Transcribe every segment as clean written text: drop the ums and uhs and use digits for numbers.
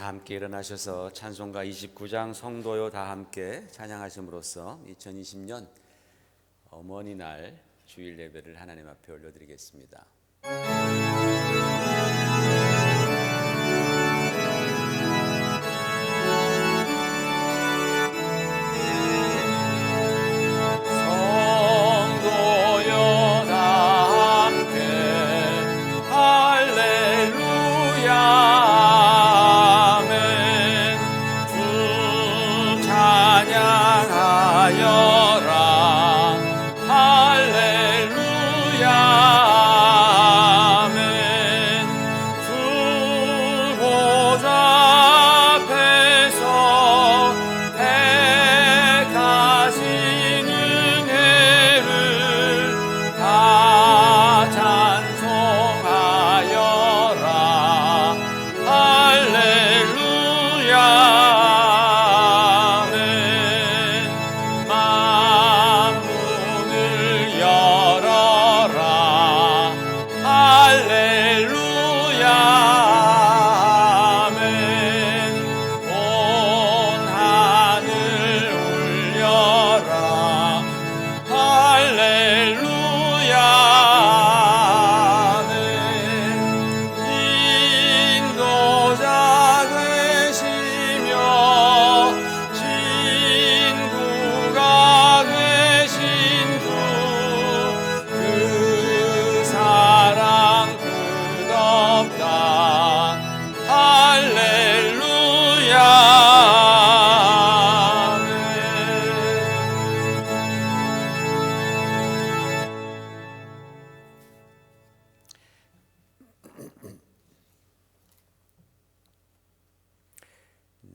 다 함께 일어나셔서 찬송가 29장 성도요 다 함께 찬양하심으로써 2020년 어머니날 주일 예배를 하나님 앞에 올려드리겠습니다.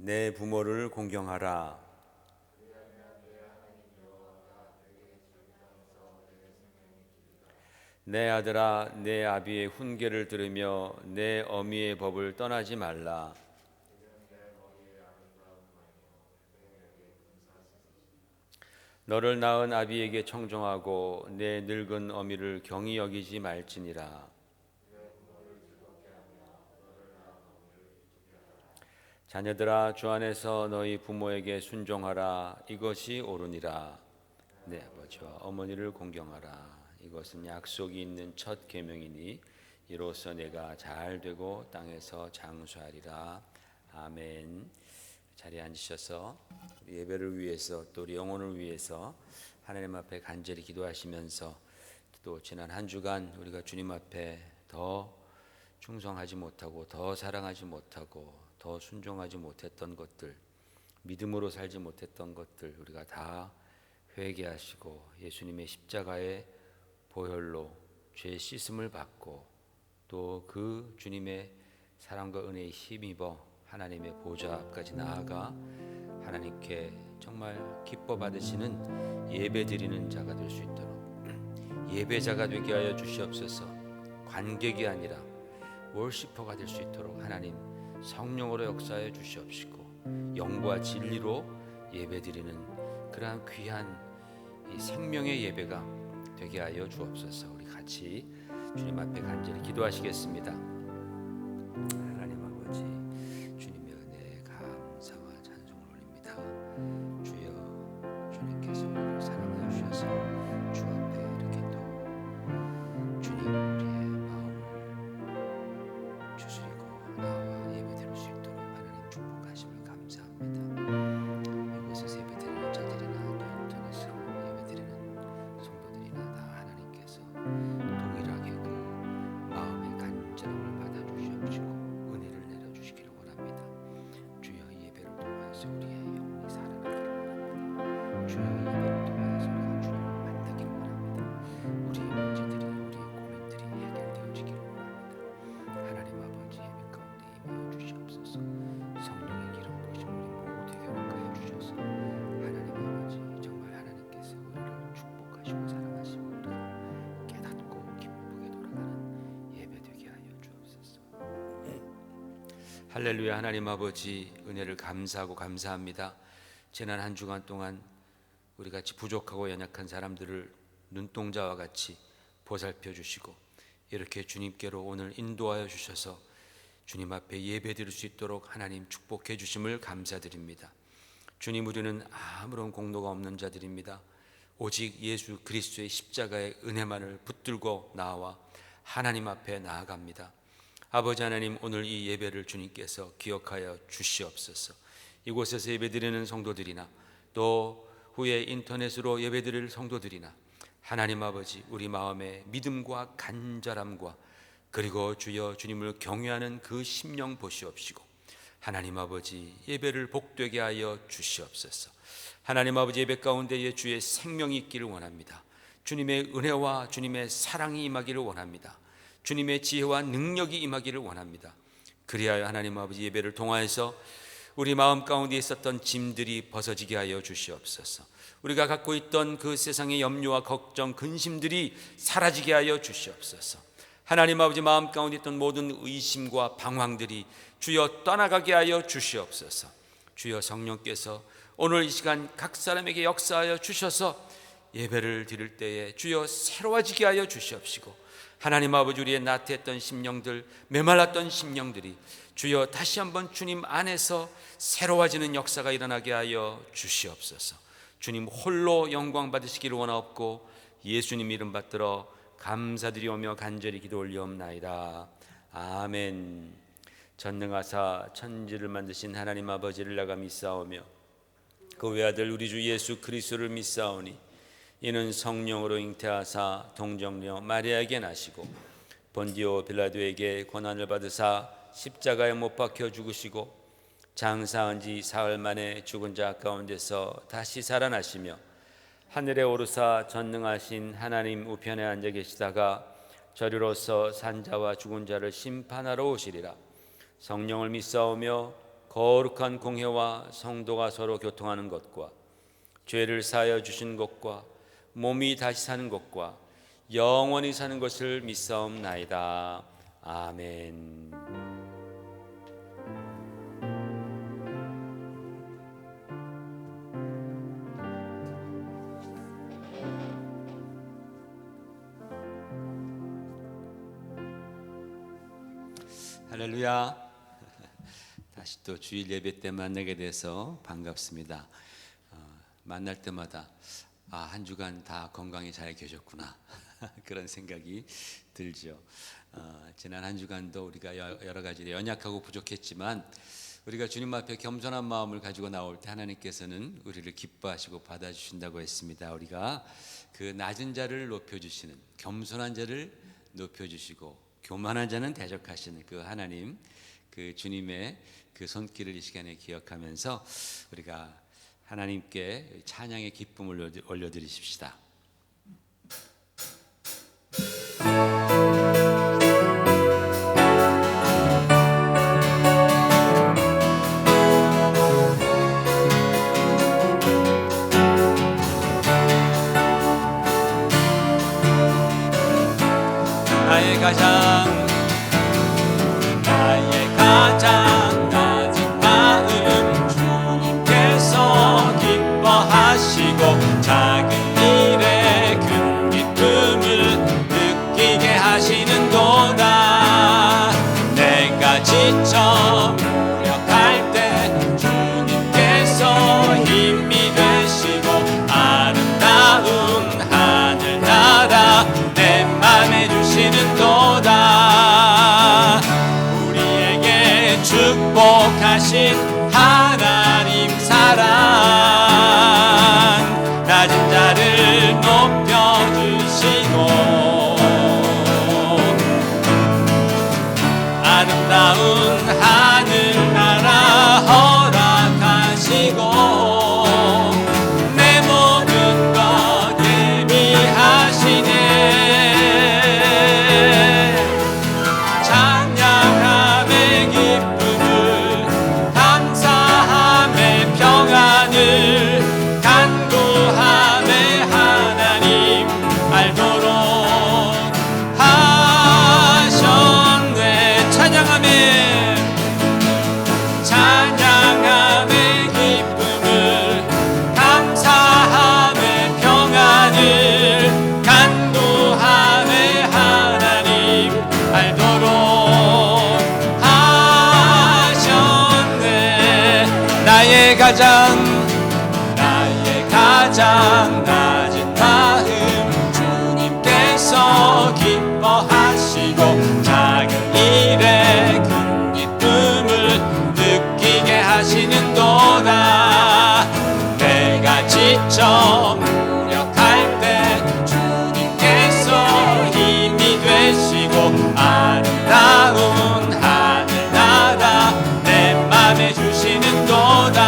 내 부모를 공경하라. 내 아들아, 내 아비의 훈계를 들으며 내 어미의 법을 떠나지 말라. 너를 낳은 아비에게 청종하고 내 늙은 어미를 경히 여기지 말지니라. 자녀들아, 주 안에서 너희 부모에게 순종하라. 이것이 옳으니라. 내 아버지와 어머니를 공경하라. 이것은 약속이 있는 첫 계명이니 이로써 내가 잘 되고 땅에서 장수하리라. 아멘. 자리에 앉으셔서 우리 예배를 위해서 또 우리 영혼을 위해서 하나님 앞에 간절히 기도하시면서 또 지난 한 주간 우리가 주님 앞에 더 충성하지 못하고 더 사랑하지 못하고 더 순종하지 못했던 것들, 믿음으로 살지 못했던 것들 우리가 다 회개하시고 예수님의 십자가의 보혈로 죄 씻음을 받고 또 그 주님의 사랑과 은혜에 힘입어 하나님의 보좌 앞까지 나아가 하나님께 정말 기뻐 받으시는 예배 드리는 자가 될 수 있도록 예배자가 되게 하여 주시옵소서. 관객이 아니라 월시퍼가 될 수 있도록 하나님 성령으로 역사해 주시옵시고 영과 진리로 예배드리는 그러한 귀한 이 생명의 예배가 되게 하여 주옵소서. 우리 같이 주님 앞에 간절히 기도하시겠습니다. 하나님 아버지, 주님의 은혜에 감사와 찬송을 올립니다. 주여, 주님께서 우리를 사랑하여 주셔서 주 앞에 이렇게 또 주님 우리의 마음을 주시고 나와 예배드릴 수 있도록 하나님 축복하심을 감사합니다. 이곳에서 예배드리는 자들이나 또 인터넷으로 예배드리는 성도들이나 다 하나님께서 동일하게 그 마음의 간절함을 받아주시옵시고 은혜를 내려주시기를 원합니다. 주여, 이 예배를 통하여서 우리의 영혼이 살아나기를 원합니다. 주여, 이 예배를 통하여서 우리가 주님을 만나기를 원합니다. 우리의 문제들이, 우리의 고민들이 해결되어지기를 원합니다. 하나님 아버지, 예배 가운데 임하여 주시옵소서. 성령의 기름 부으심 우리 모두에게 허락하여 주셔서 하나님 아버지, 정말 하나님께서 우리를 축복하시고 사랑하시고 우리가 깨닫고 기쁘게 돌아가는 예배 되게 하여 주옵소서. 할렐루야. 하나님 아버지, 은혜를 감사하고 감사합니다. 지난 한 주간 동안 우리 같이 부족하고 연약한 사람들을 눈동자와 같이 보살펴 주시고 이렇게 주님께로 오늘 인도하여 주셔서 주님 앞에 예배드릴 수 있도록 하나님 축복해 주심을 감사드립니다. 주님, 우리는 아무런 공로가 없는 자들입니다. 오직 예수 그리스도의 십자가의 은혜만을 붙들고 나와 하나님 앞에 나아갑니다. 아버지 하나님, 오늘 이 예배를 주님께서 기억하여 주시옵소서. 이곳에서 예배드리는 성도들이나 또 후에 인터넷으로 예배드릴 성도들이나 하나님 아버지, 우리 마음의 믿음과 간절함과 그리고 주여 주님을 경외하는 그 심령 보시옵시고 하나님 아버지, 예배를 복되게 하여 주시옵소서. 하나님 아버지, 예배 가운데에 주의 생명이 있기를 원합니다. 주님의 은혜와 주님의 사랑이 임하기를 원합니다. 주님의 지혜와 능력이 임하기를 원합니다. 그리하여 하나님 아버지, 예배를 통하여서 우리 마음 가운데 있었던 짐들이 벗어지게 하여 주시옵소서. 우리가 갖고 있던 그 세상의 염려와 걱정, 근심들이 사라지게 하여 주시옵소서. 하나님 아버지, 마음 가운데 있던 모든 의심과 방황들이 주여 떠나가게 하여 주시옵소서. 주여 성령께서 오늘 이 시간 각 사람에게 역사하여 주셔서 예배를 드릴 때에 주여 새로워지게 하여 주시옵시고 하나님 아버지, 우리의 나태했던 심령들, 메말랐던 심령들이 주여 다시 한번 주님 안에서 새로워지는 역사가 일어나게 하여 주시옵소서. 주님 홀로 영광 받으시기를 원하옵고 예수님 이름 받들어 감사드리오며 간절히 기도 올리옵나이다. 아멘. 전능하사 천지를 만드신 하나님 아버지를 내가 믿사오며 그 외아들 우리 주 예수 그리스도를 믿사오니 이는 성령으로 잉태하사 동정녀 마리아에게 나시고 본디오 빌라도에게 고난을 받으사 십자가에 못 박혀 죽으시고 장사한 지 사흘 만에 죽은 자 가운데서 다시 살아나시며 하늘에 오르사 전능하신 하나님 우편에 앉아 계시다가 저리로서 산자와 죽은 자를 심판하러 오시리라. 성령을 믿사오며 거룩한 공회와 성도가 서로 교통하는 것과 죄를 사하여 주신 것과 몸이 다시 사는 것과 영원히 사는 것을 믿사옵나이다. 아멘. 할렐루야. 다시 또 주일 예배 때 만나게 돼서 반갑습니다. 만날 때마다 한 주간 다 건강히 잘 계셨구나 그런 생각이 들죠. 지난 한 주간도 우리가 여러 가지 연약하고 부족했지만 우리가 주님 앞에 겸손한 마음을 가지고 나올 때 하나님께서는 우리를 기뻐하시고 받아주신다고 했습니다. 우리가 그 낮은 자를 높여주시는, 겸손한 자를 높여주시고 교만한 자는 대적하시는 그 하나님, 그 주님의 그 손길을 이 시간에 기억하면서 우리가 하나님께 찬양의 기쁨을 올려드리십시다. 나의 가장 낮은 마음 주님께서 기뻐하시고 작은 일에 큰 기쁨을 느끼게 하시는도다. 내가 지쳐 무력할 때 주님께서 힘이 되시고 아름다운 하늘나라 내 맘에 주시는도다. 우리에게 축복하신 하나님 사랑, 낮은 자를 높여주시고 아름다운 하늘나라 허락하시고 내 모든 것 예비하시네. 찬양함의 기쁨을 감사함의 평안을 나의 가장 낮은 마음 주님께서 기뻐하시고 작은 일에 큰 기쁨을 느끼게 하시는도다. 내가 지쳐 무력할 때 주님께서 힘이 되시고 아름다운 하늘나라 내 맘에 주시는도다.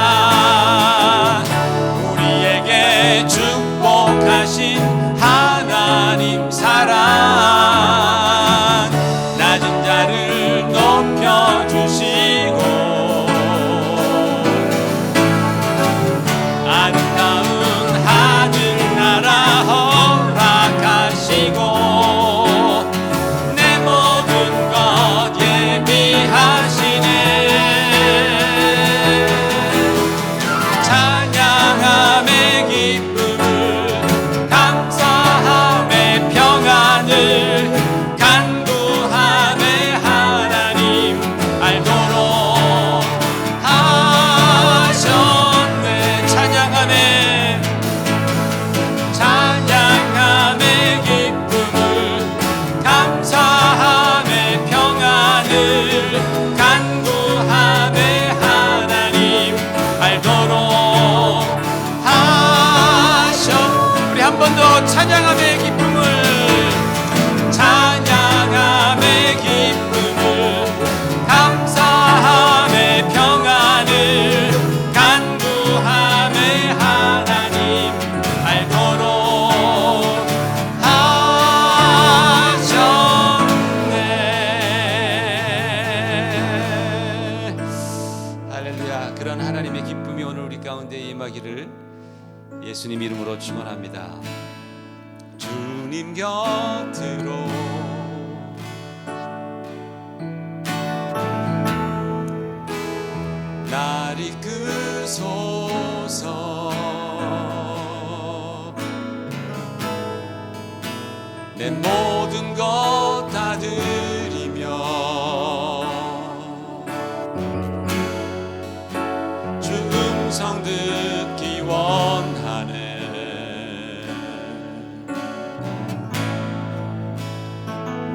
우리에게 축복하신 하나님 사랑 낮은 자를 높여주시고 아름다운 하늘나라 허락하시고 내 모든 것 예비하시네. 찬양함의 기쁨을 감사함의 평안을 간구함의 하나님 알도록 하셨네. 찬양함의 기쁨을 감사함의 평안을 간구함의 하나님 알도록 하셨. 우리 한 번 더 찬양함의 기쁨을 감사함의 평안을 간구함의 하나님 알도록 하셨네. 할렐루야. 그런 하나님의 기쁨이 오늘 우리 가운데 임하기를 예수님 이름으로 축원합니다. 주님 곁으로 날 이끄소서. 내 모든 것 다 드리며 주 음성 듣기 원하네.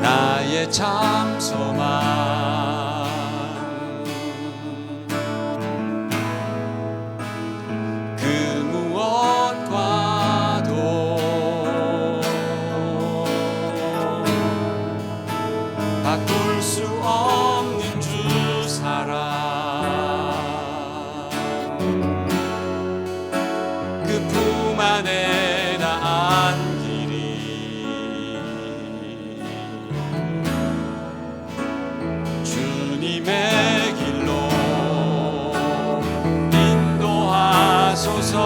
나의 참 소망 그 무엇과도 바꿀 수 없는 주 사랑 그 품 안에 나 안기리. 주님의 길로 인도하소서.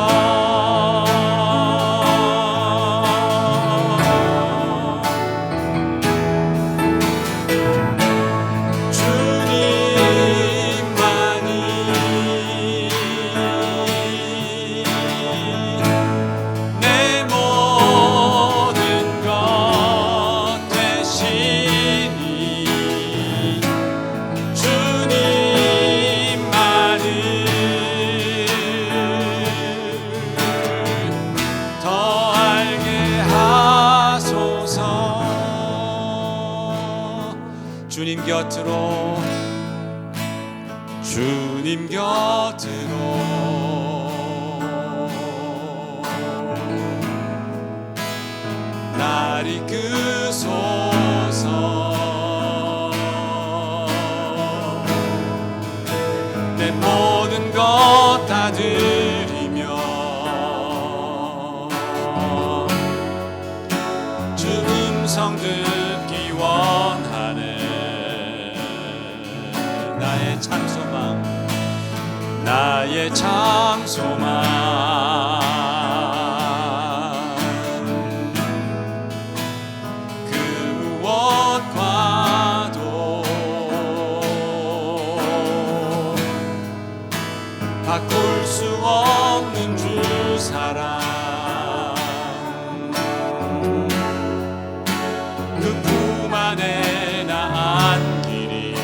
내 모든 것 되시니 주님만을 더 알게 하소서. 주님 곁으로 날 이끄소서. 내 모든 것 다 드리며 주 음성 듣기 원하네. 나의 참 소망 그 무엇과도 바꿀 수 없는 주 사랑 그 품 안에 나 안기리.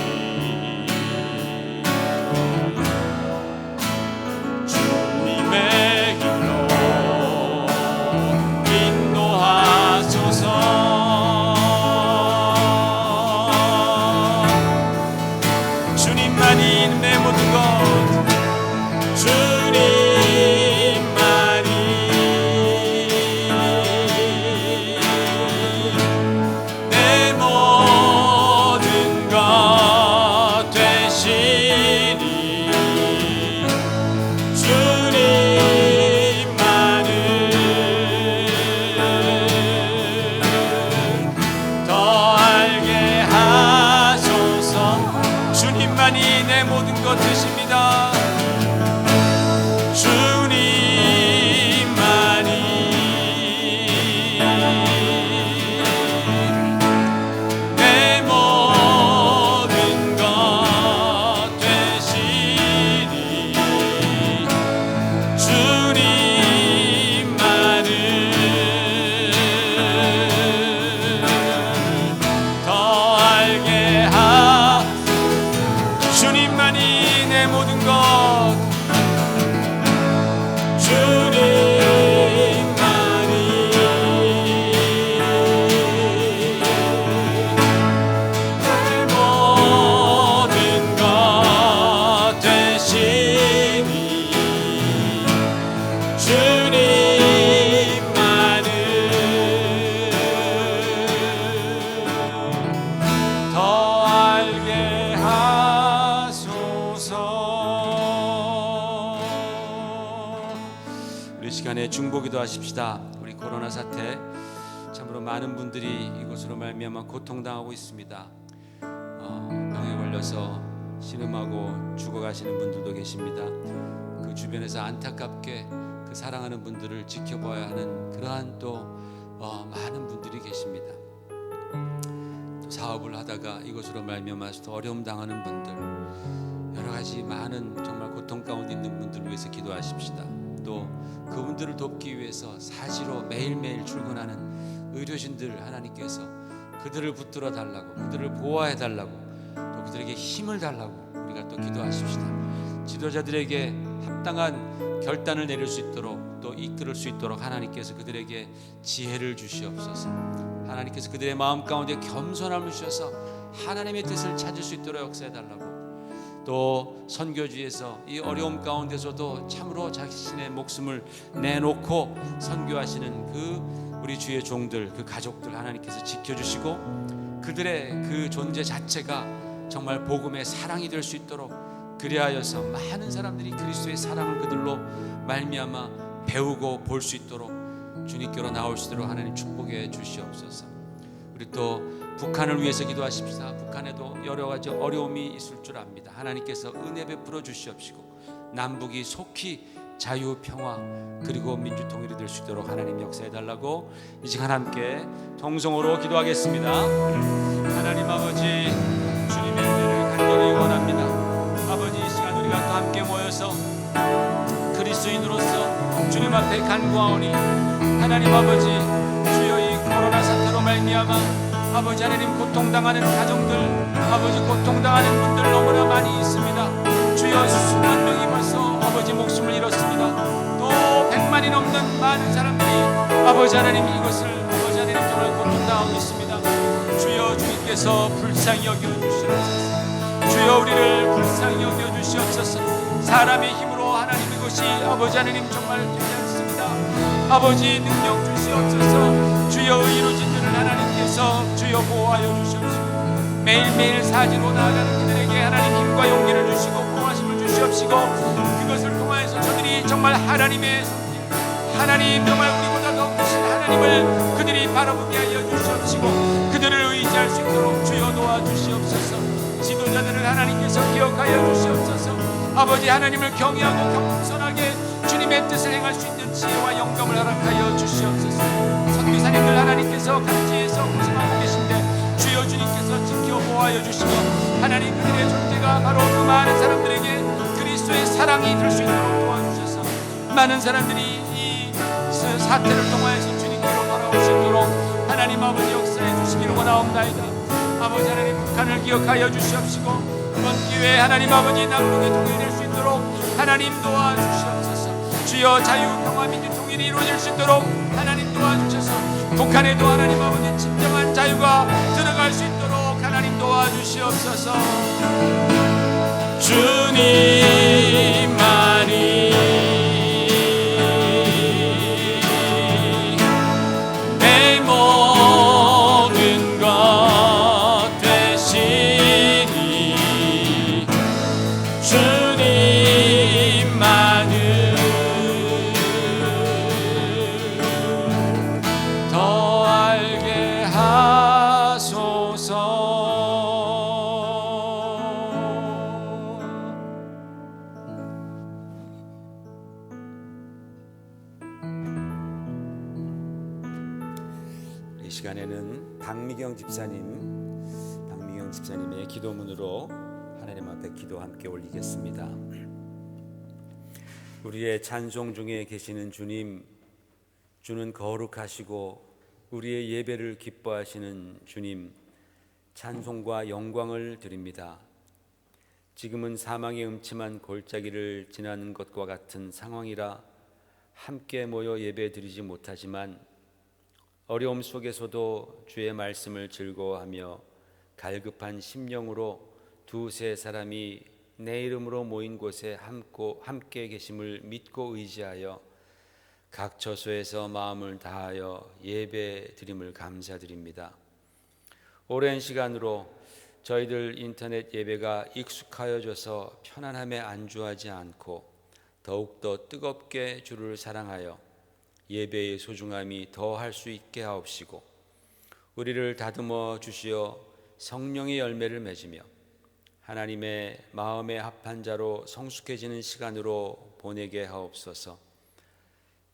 시간에 중보기도 하십시다. 우리 코로나 사태 참으로 많은 분들이 이것으로 말미암아 고통당하고 있습니다. 병에 걸려서 신음하고 죽어가시는 분들도 계십니다. 그 주변에서 안타깝게 그 사랑하는 분들을 지켜봐야 하는 그러한 또 많은 분들이 계십니다. 또 사업을 하다가 이것으로 말미암아서 또 어려움 당하는 분들, 여러 가지 많은 정말 고통 가운데 있는 분들을 위해서 기도하십시다. 또 그분들을 돕기 위해서 사지로 매일매일 출근하는 의료진들 하나님께서 그들을 붙들어 달라고, 그들을 보호해 달라고, 또 그들에게 힘을 달라고 우리가 또 기도하십시다. 지도자들에게 합당한 결단을 내릴 수 있도록 또 이끌을 수 있도록 하나님께서 그들에게 지혜를 주시옵소서. 하나님께서 그들의 마음 가운데 겸손함을 주셔서 하나님의 뜻을 찾을 수 있도록 역사해 달라고, 또 선교지에서 이 어려움 가운데서도 참으로 자신의 목숨을 내놓고 선교하시는 그 우리 주의 종들, 그 가족들 하나님께서 지켜주시고 그들의 그 존재 자체가 정말 복음의 사랑이 될 수 있도록, 그리하여서 많은 사람들이 그리스도의 사랑을 그들로 말미암아 배우고 볼 수 있도록 주님께로 나올 수 있도록 하나님 축복해 주시옵소서. 우리 또 북한을 위해서 기도하십시다. 북한에도 여러 가지 어려움이 있을 줄 압니다. 하나님께서 은혜 베풀어 주시옵시고 남북이 속히 자유, 평화 그리고 민주 통일이 될 수 있도록 하나님 역사해 달라고 이 시간 함께 통성으로 기도하겠습니다. 하나님 아버지, 주님의 은혜를 간절히 원합니다. 아버지, 이 시간 우리가 또 함께 모여서 그리스도인으로서 주님 앞에 간구하오니 하나님 아버지, 주여 이 코로나 사태로 말미암아 아버지 하나님 고통당하는 가정들, 아버지 고통당하는 분들 너무나 많이 있습니다. 주여 수만 명이 벌써 아버지 목숨을 잃었습니다. 또 100만이 넘는 많은 사람들이 아버지 하나님 이것을 아버지 하나님 정말 고통당하고 있습니다. 주여 주님께서 불쌍히 여겨주시옵소서. 주여 우리를 불쌍히 여겨주시옵소서. 사람의 힘으로 하나님 이것이 아버지 하나님 정말 되지 않습니다. 아버지 능력 주시옵소서. 주여 의로진들을 하나님께서 주여 보호하여 주시옵시고 매일매일 사지로 나아가는 그들에게 하나님 힘과 용기를 주시고 보호하심을 주시옵시고 그것을 통하여서 저들이 정말 하나님의 손길, 하나님 정말 우리보다 더 크신 하나님을 그들이 바라보게 하여 주시옵시고 그들을 의지할 수 있도록 주여 도와주시옵소서. 지도자들을 하나님께서 기억하여 주시옵소서. 아버지 하나님을 경외하고 겸손하게 주님의 뜻을 행할 수 있는 지혜와 영감을 허락하여 주시옵소서. 선교사님들 하나님께서 각지에서 고생하고 계신데 주여 주님께서 지켜 보호하여 주시고 하나님 그들의 존재가 바로 그 많은 사람들에게 그리스도의 사랑이 될 수 있도록 도와주셔서 많은 사람들이 이 사태를 통하여서 주님께로 돌아올 수 있도록 하나님 아버지 역사해 주시기를 원하옵나이다. 아버지 하나님 북한을 기억하여 주시옵시고 이번 기회에 하나님 아버지 남북이 통일될 수 있도록 하나님 도와주시옵소서. 주여 자유 평화 민주 통일이 이루어질 수 있도록 하나님 도와주셔서 북한에도 하나님 아버지 진정한 자유가 들어갈 수 있도록 하나님 도와주시옵소서. 주님만이 내 모든 것 되시니 주님만을 더 알게 하소서. 이 시간에는 박미경 집사님의 기도문으로 하나님 앞에 기도 함께 올리겠습니다. 우리의 찬송 중에 계시는 주님, 주는 거룩하시고 우리의 예배를 기뻐하시는 주님, 찬송과 영광을 드립니다. 지금은 사망의 음침한 골짜기를 지나는 것과 같은 상황이라 함께 모여 예배 드리지 못하지만 어려움 속에서도 주의 말씀을 즐거워하며 갈급한 심령으로 두세 사람이 내 이름으로 모인 곳에 함께 계심을 믿고 의지하여 각 처소에서 마음을 다하여 예배 드림을 감사드립니다. 오랜 시간으로 저희들 인터넷 예배가 익숙하여져서 편안함에 안주하지 않고 더욱더 뜨겁게 주를 사랑하여 예배의 소중함이 더할 수 있게 하옵시고 우리를 다듬어 주시어 성령의 열매를 맺으며 하나님의 마음에 합한 자로 성숙해지는 시간으로 보내게 하옵소서.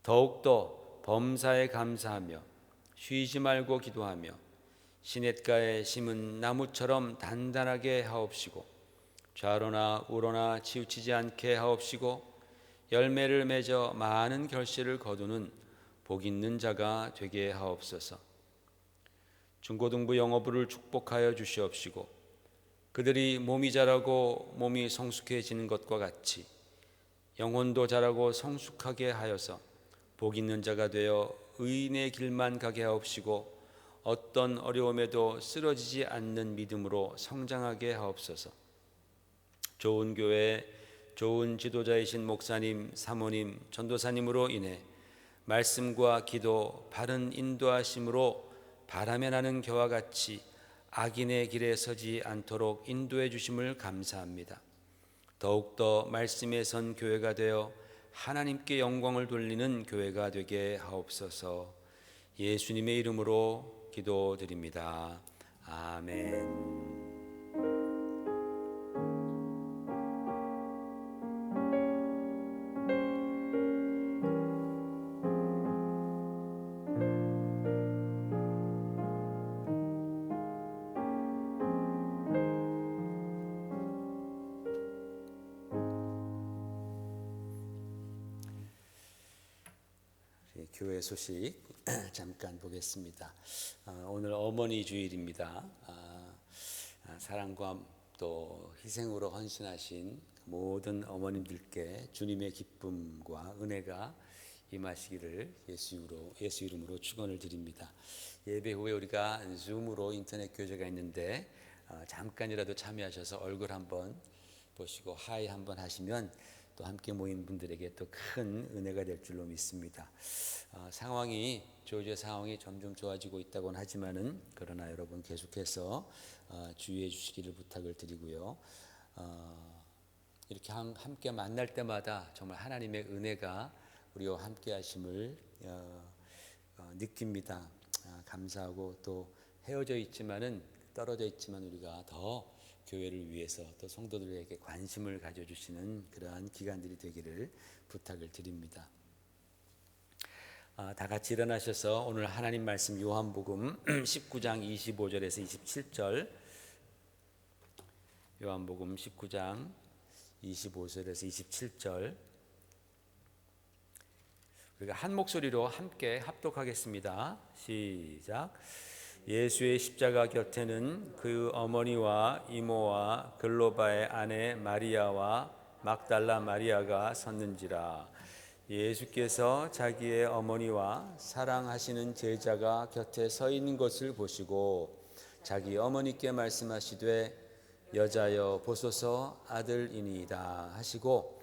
더욱더 범사에 감사하며 쉬지 말고 기도하며 시냇가에 심은 나무처럼 단단하게 하옵시고 좌로나 우로나 치우치지 않게 하옵시고 열매를 맺어 많은 결실을 거두는 복 있는 자가 되게 하옵소서. 중고등부 영어부를 축복하여 주시옵시고 그들이 몸이 자라고 몸이 성숙해지는 것과 같이 영혼도 자라고 성숙하게 하여서 복 있는 자가 되어 의인의 길만 가게 하옵시고 어떤 어려움에도 쓰러지지 않는 믿음으로 성장하게 하옵소서. 좋은 교회, 좋은 지도자이신 목사님, 사모님, 전도사님으로 인해 말씀과 기도, 바른 인도하심으로 바람에 나는 겨와 같이 악인의 길에 서지 않도록 인도해 주심을 감사합니다. 더욱더 말씀에 선 교회가 되어 하나님께 영광을 돌리는 교회가 되게 하옵소서. 예수님의 이름으로 기도드립니다. 아멘. 교회 소식 잠깐 보겠습니다. 오늘 어머니 주일입니다. 사랑과 또 희생으로 헌신하신 모든 어머님들께 주님의 기쁨과 은혜가 임하시기를 예수 이름으로 축원을 드립니다. 예배 후에 우리가 줌으로 인터넷 교제가 있는데 잠깐이라도 참여하셔서 얼굴 한번 보시고 하이 한번 하시면 또 함께 모인 분들에게 또 큰 은혜가 될 줄로 믿습니다. 조지의 상황이 점점 좋아지고 있다고는 하지만은 그러나 여러분 계속해서 주의해 주시기를 부탁을 드리고요. 이렇게 함께 만날 때마다 정말 하나님의 은혜가 우리와 함께 하심을 느낍니다. 감사하고 또 떨어져 있지만 우리가 더 교회를 위해서 또 성도들에게 관심을 가져주시는 그러한 기간들이 되기를 부탁을 드립니다. 다 같이 일어나셔서 오늘 하나님 말씀 요한복음 19장 25절에서 27절 요한복음 19장 25절에서 27절 우리가 한 목소리로 함께 합독하겠습니다. 시작. 예수의 십자가 곁에는 그 어머니와 이모와 글로바의 아내 마리아와 막달라 마리아가 섰는지라. 예수께서 자기의 어머니와 사랑하시는 제자가 곁에 서 있는 것을 보시고 자기 어머니께 말씀하시되 여자여 보소서 아들이니이다 하시고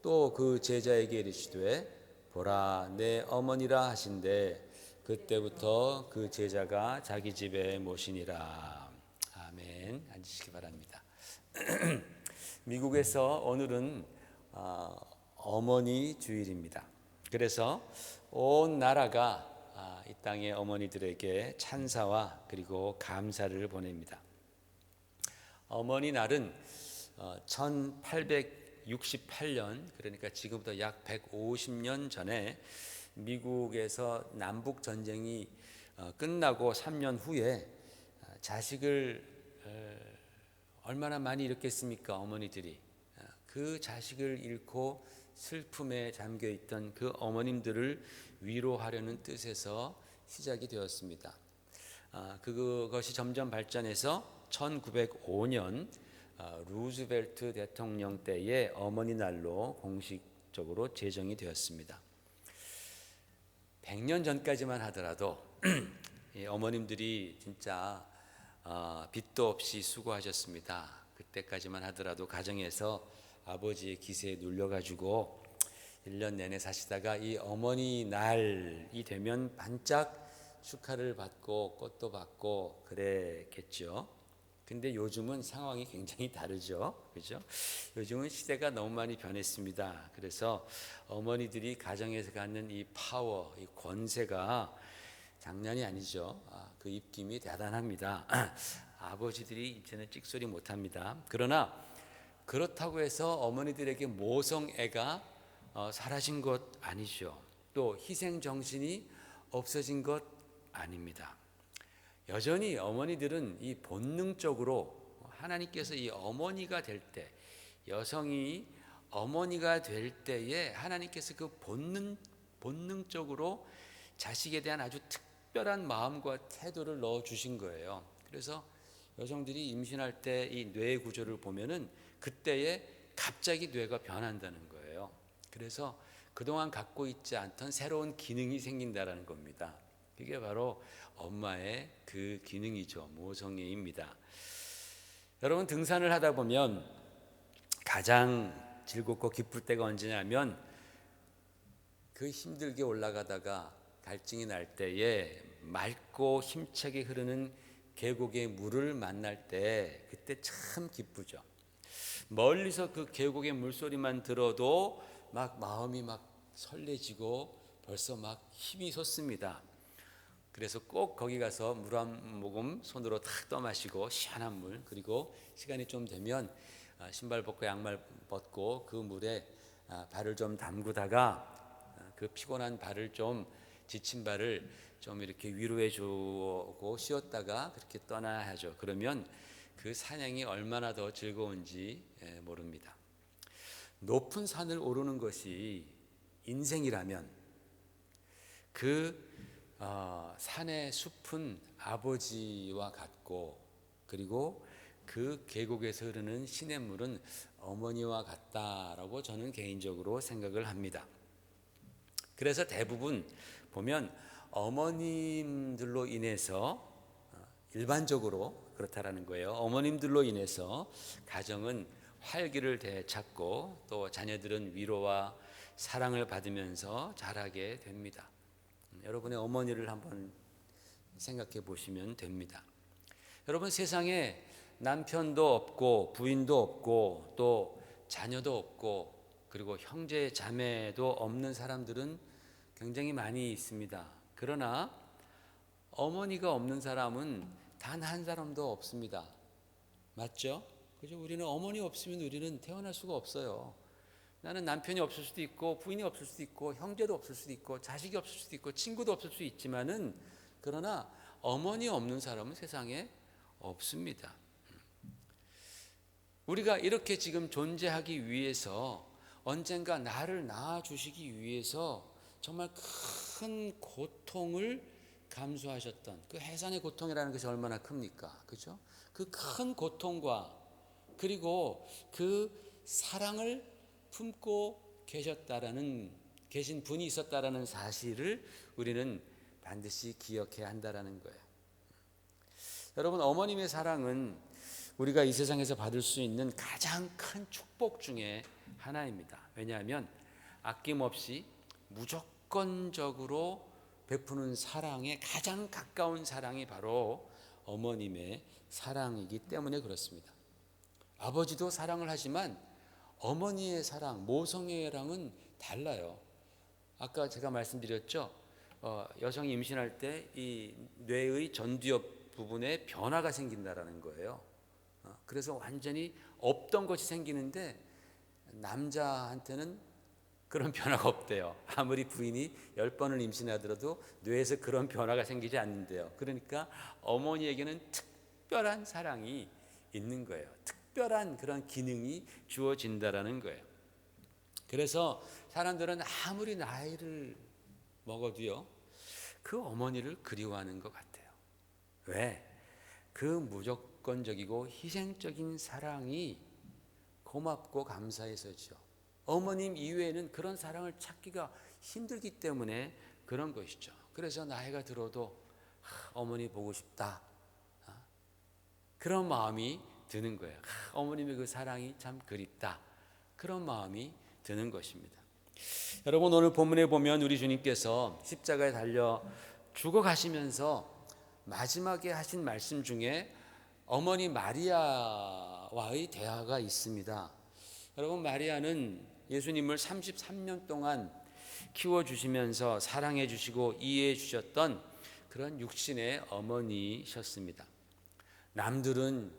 또 그 제자에게 이르시되 보라 내 어머니라 하신대 그때부터 그 제자가 자기 집에 모시니라. 아멘. 앉으시기 바랍니다. 미국에서 오늘은 어머니 주일입니다. 그래서 온 나라가 이 땅의 어머니들에게 찬사와 그리고 감사를 보냅니다. 어머니 날은 1868년 그러니까 지금부터 약 150년 전에 미국에서 남북 전쟁이 끝나고 3년 후에 자식을 얼마나 많이 잃었겠습니까? 어머니들이 그 자식을 잃고 슬픔에 잠겨 있던 그 어머님들을 위로하려는 뜻에서 시작이 되었습니다. 그것이 점점 발전해서 1905년 루즈벨트 대통령 때의 어머니 날로 공식적으로 제정이 되었습니다. 100년 전까지만 하더라도 어머님들이 진짜 빚도 없이 수고하셨습니다. 그때까지만 하더라도 가정에서 아버지의 기세에 눌려가지고 1년 내내 사시다가 이 어머니 날이 되면 반짝 축하를 받고 꽃도 받고 그랬겠죠. 근데 요즘은 상황이 굉장히 다르죠. 그죠? 요즘은 시대가 너무 많이 변했습니다. 그래서 어머니들이 가정에서 갖는 이 파워, 이 권세가 장난이 아니죠. 그 입김이 대단합니다. 아버지들이 이제는 찍소리 못합니다. 그러나 그렇다고 해서 어머니들에게 모성애가 사라진 것 아니죠. 또 희생 정신이 없어진 것 아닙니다. 여전히 어머니들은 이 본능적으로 하나님께서 이 어머니가 될 때, 여성이 어머니가 될 때에 하나님께서 그 본능적으로 자식에 대한 아주 특별한 마음과 태도를 넣어 주신 거예요. 그래서 여성들이 임신할 때 이 뇌 구조를 보면은 그때에 갑자기 뇌가 변한다는 거예요. 그래서 그동안 갖고 있지 않던 새로운 기능이 생긴다라는 겁니다. 그게 바로 엄마의 그 기능이죠. 모성애입니다. 여러분, 등산을 하다 보면 가장 즐겁고 기쁠 때가 언제냐면 그 힘들게 올라가다가 갈증이 날 때에 맑고 힘차게 흐르는 계곡의 물을 만날 때 그때 참 기쁘죠. 멀리서 그 계곡의 물소리만 들어도 막 마음이 막 설레지고 벌써 막 힘이 솟습니다. 그래서 꼭 거기 가서 물 한 모금 손으로 탁 떠마시고 시원한 물, 그리고 시간이 좀 되면 신발 벗고 양말 벗고 그 물에 발을 좀 담그다가 그 피곤한 발을 좀 지친 발을 좀 이렇게 위로해 주고 쉬었다가 그렇게 떠나야 하죠. 그러면 그 사냥이 얼마나 더 즐거운지 모릅니다. 높은 산을 오르는 것이 인생이라면 그 산의 숲은 아버지와 같고, 그리고 그 계곡에서 흐르는 시냇물은 어머니와 같다라고 저는 개인적으로 생각을 합니다. 그래서 대부분 보면 어머님들로 인해서 일반적으로 그렇다라는 거예요. 어머님들로 인해서 가정은 활기를 되찾고 또 자녀들은 위로와 사랑을 받으면서 자라게 됩니다. 여러분의 어머니를 한번 생각해 보시면 됩니다. 여러분, 세상에 남편도 없고 부인도 없고 또 자녀도 없고 그리고 형제 자매도 없는 사람들은 굉장히 많이 있습니다. 그러나 어머니가 없는 사람은 단 한 사람도 없습니다. 맞죠? 그죠? 우리는 어머니 없으면 우리는 태어날 수가 없어요. 나는 남편이 없을 수도 있고 부인이 없을 수도 있고 형제도 없을 수도 있고 자식이 없을 수도 있고 친구도 없을 수 있지만은, 그러나 어머니 없는 사람은 세상에 없습니다. 우리가 이렇게 지금 존재하기 위해서, 언젠가 나를 낳아 주시기 위해서 정말 큰 고통을 감수하셨던 그 해산의 고통이라는 것이 얼마나 큽니까? 그죠? 그 큰 고통과 그리고 그 사랑을 품고 계신 분이 있었다라는 사실을 우리는 반드시 기억해야 한다라는 거예요. 여러분, 어머님의 사랑은 우리가 이 세상에서 받을 수 있는 가장 큰 축복 중에 하나입니다. 왜냐하면 아낌없이 무조건적으로 베푸는 사랑에 가장 가까운 사랑이 바로 어머님의 사랑이기 때문에 그렇습니다. 아버지도 사랑을 하지만 어머니의 사랑, 모성애랑은 달라요. 아까 제가 말씀드렸죠. 여성이 임신할 때 이 뇌의 전두엽 부분에 변화가 생긴다라는 거예요. 그래서 완전히 없던 것이 생기는데 남자한테는 그런 변화가 없대요. 아무리 부인이 10번을 임신하더라도 뇌에서 그런 변화가 생기지 않는데요. 그러니까 어머니에게는 특별한 사랑이 있는 거예요. 특별한 그런 기능이 주어진다라는 거예요. 그래서 사람들은 아무리 나이를 먹어도요, 그 어머니를 그리워하는 것 같아요. 왜? 그 무조건적이고 희생적인 사랑이 고맙고 감사해서죠. 어머님 이외에는 그런 사랑을 찾기가 힘들기 때문에 그런 것이죠. 그래서 나이가 들어도 어머니 보고 싶다, 그런 마음이 드는 거예요. 어머님의 그 사랑이 참 그립다, 그런 마음이 드는 것입니다. 여러분, 오늘 본문에 보면 우리 주님께서 십자가에 달려 죽어가시면서 마지막에 하신 말씀 중에 어머니 마리아와의 대화가 있습니다. 여러분, 마리아는 예수님을 33년 동안 키워주시면서 사랑해 주시고 이해해 주셨던 그런 육신의 어머니셨습니다. 남들은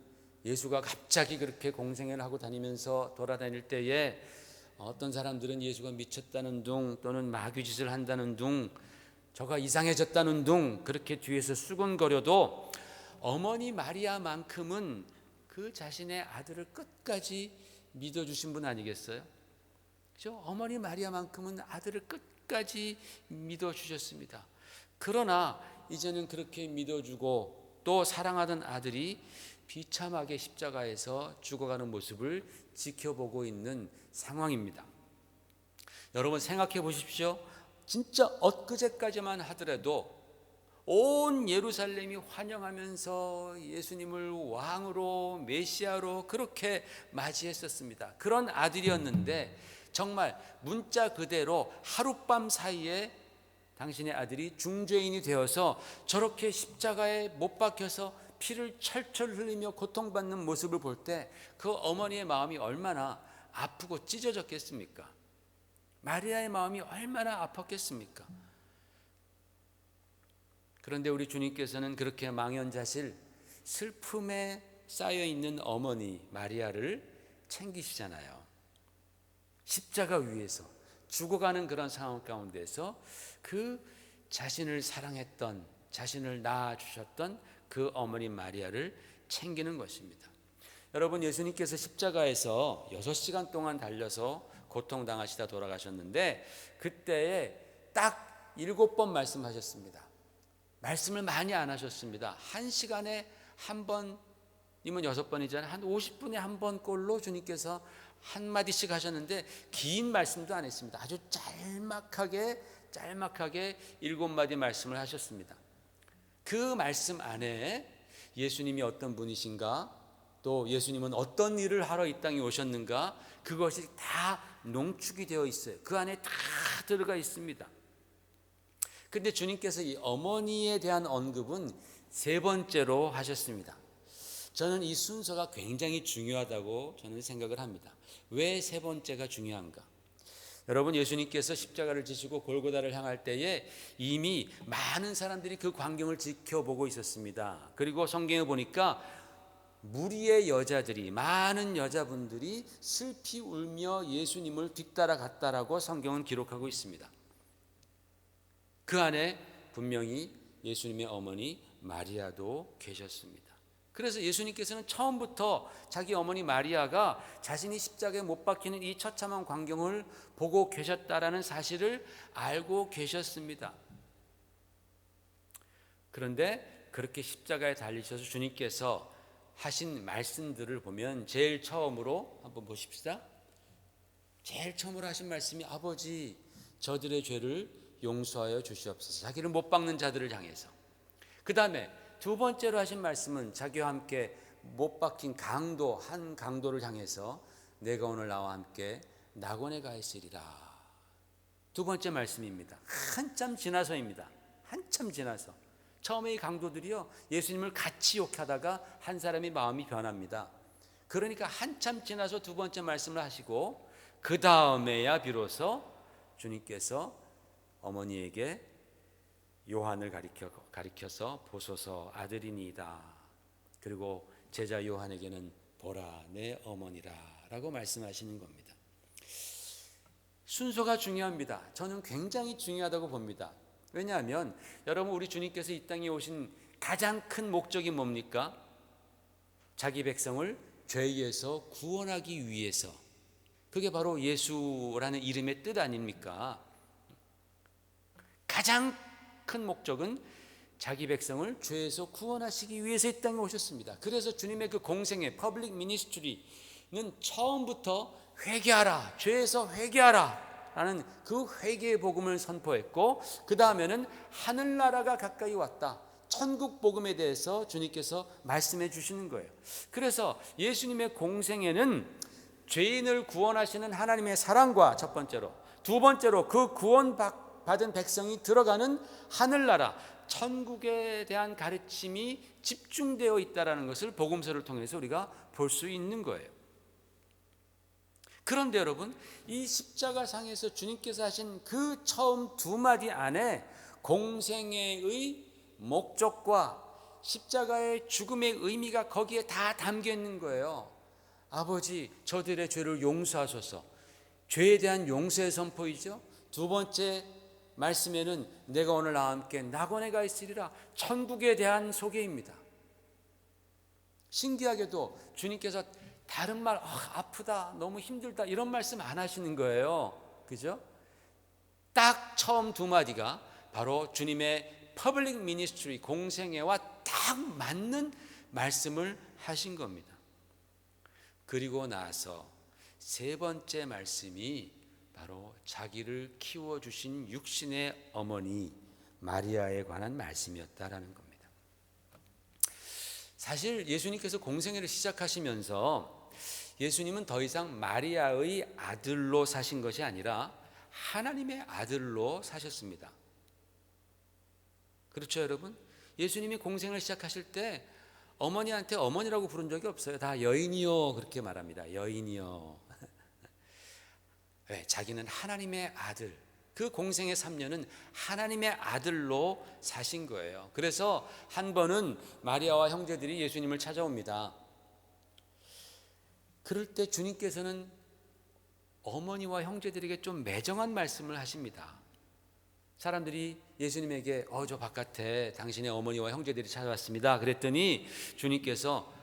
예수가 갑자기 그렇게 공생애를 하고 다니면서 돌아다닐 때에 어떤 사람들은 예수가 미쳤다는 둥, 또는 마귀짓을 한다는 둥, 저가 이상해졌다는 둥, 그렇게 뒤에서 수군거려도 어머니 마리아만큼은 그 자신의 아들을 끝까지 믿어주신 분 아니겠어요? 그렇죠? 어머니 마리아만큼은 아들을 끝까지 믿어주셨습니다. 그러나 이제는 그렇게 믿어주고 또 사랑하던 아들이 비참하게 십자가에서 죽어가는 모습을 지켜보고 있는 상황입니다. 여러분, 생각해 보십시오. 진짜 엊그제까지만 하더라도 온 예루살렘이 환영하면서 예수님을 왕으로 메시아로 그렇게 맞이했었습니다. 그런 아들이었는데 정말 문자 그대로 하룻밤 사이에 당신의 아들이 중죄인이 되어서 저렇게 십자가에 못 박혀서 피를 철철 흘리며 고통받는 모습을 볼 때 그 어머니의 마음이 얼마나 아프고 찢어졌겠습니까? 마리아의 마음이 얼마나 아팠겠습니까? 그런데 우리 주님께서는 그렇게 망연자실 슬픔에 쌓여있는 어머니 마리아를 챙기시잖아요. 십자가 위에서 죽어가는 그런 상황 가운데서 그 자신을 사랑했던, 자신을 낳아주셨던 그 어머니 마리아를 챙기는 것입니다. 여러분, 예수님께서 십자가에서 6시간 동안 달려서 고통당하시다 돌아가셨는데 그때에 딱 7번 말씀하셨습니다. 말씀을 많이 안 하셨습니다. 1시간에 한 번이면 6번이잖아요. 한 50분에 한 번 꼴로 주님께서 한마디씩 하셨는데 긴 말씀도 안 했습니다. 아주 짤막하게 7마디 말씀을 하셨습니다. 그 말씀 안에 예수님이 어떤 분이신가, 또 예수님은 어떤 일을 하러 이 땅에 오셨는가, 그것이 다 농축이 되어 있어요. 그 안에 다 들어가 있습니다. 근데 주님께서 이 어머니에 대한 언급은 3번째로 하셨습니다. 저는 이 순서가 굉장히 중요하다고 저는 생각을 합니다. 왜 3번째가 중요한가? 여러분, 예수님께서 십자가를 지시고 골고다를 향할 때에 이미 많은 사람들이 그 광경을 지켜보고 있었습니다. 그리고 성경에 보니까 무리의 여자들이, 많은 여자분들이 슬피 울며 예수님을 뒤따라 갔다라고 성경은 기록하고 있습니다. 그 안에 분명히 예수님의 어머니 마리아도 계셨습니다. 그래서 예수님께서는 처음부터 자기 어머니 마리아가 자신이 십자가에 못 박히는 이 처참한 광경을 보고 계셨다라는 사실을 알고 계셨습니다. 그런데 그렇게 십자가에 달리셔서 주님께서 하신 말씀들을 보면 제일 처음으로 한번 보십시다. 제일 처음으로 하신 말씀이 아버지 저들의 죄를 용서하여 주시옵소서. 자기를 못 박는 자들을 향해서. 그 다음에 2번째로 하신 말씀은 자기와 함께 못 박힌 강도, 한 강도를 향해서 내가 오늘 나와 함께 낙원에 가 있으리라. 2번째 말씀입니다. 한참 지나서입니다. 한참 지나서. 처음에 이 강도들이요, 예수님을 같이 욕하다가 한 사람이 마음이 변합니다. 그러니까 한참 지나서 2번째 말씀을 하시고 그 다음에야 비로소 주님께서 어머니에게 요한을 가리켜서 보소서 아들이니이다. 그리고 제자 요한에게는 보라 내 어머니라 라고 말씀하시는 겁니다. 순서가 중요합니다. 저는 굉장히 중요하다고 봅니다. 왜냐하면 여러분, 우리 주님께서 이 땅에 오신 가장 큰 목적이 뭡니까? 자기 백성을 죄에서 구원하기 위해서. 그게 바로 예수라는 이름의 뜻 아닙니까? 가장 큰 목적은 자기 백성을 죄에서 구원하시기 위해서 이 땅에 오셨습니다. 그래서 주님의 그 공생애, 퍼블릭 미니스트리는 처음부터 회개하라, 죄에서 회개하라 라는 그 회개의 복음을 선포했고, 그 다음에는 하늘나라가 가까이 왔다, 천국 복음에 대해서 주님께서 말씀해 주시는 거예요. 그래서 예수님의 공생애는 죄인을 구원하시는 하나님의 사랑과 첫 번째로, 두 번째로 그 구원받은 백성이 들어가는 하늘나라, 천국에 대한 가르침이 집중되어 있다는 것을 복음서를 통해서 우리가 볼 수 있는 거예요. 그런데 여러분, 이 십자가상에서 주님께서 하신 그 처음 두 마디 안에 공생애의 목적과 십자가의 죽음의 의미가 거기에 다 담겨 있는 거예요. 아버지, 저들의 죄를 용서하소서. 죄에 대한 용서의 선포이죠. 두 번째 말씀에는 내가 오늘 나와 함께 낙원에 가 있으리라. 천국에 대한 소개입니다. 신기하게도 주님께서 다른 말, 아프다, 너무 힘들다 이런 말씀 안 하시는 거예요. 그죠? 딱 처음 두 마디가 바로 주님의 퍼블릭 미니스트리, 공생애와 딱 맞는 말씀을 하신 겁니다. 그리고 나서 세 번째 말씀이 바로 자기를 키워주신 육신의 어머니 마리아에 관한 말씀이었다라는 겁니다. 사실 예수님께서 공생애를 시작하시면서 예수님은 더 이상 마리아의 아들로 사신 것이 아니라 하나님의 아들로 사셨습니다. 그렇죠, 여러분? 예수님이 공생을 시작하실 때 어머니한테 어머니라고 부른 적이 없어요. 다 여인이요 그렇게 말합니다. 여인이요. 왜? 자기는 하나님의 아들, 그 공생의 3년은 하나님의 아들로 사신 거예요. 그래서 한 번은 마리아와 형제들이 예수님을 찾아옵니다. 그럴 때 주님께서는 어머니와 형제들에게 좀 매정한 말씀을 하십니다. 사람들이 예수님에게 저 바깥에 당신의 어머니와 형제들이 찾아왔습니다. 그랬더니 주님께서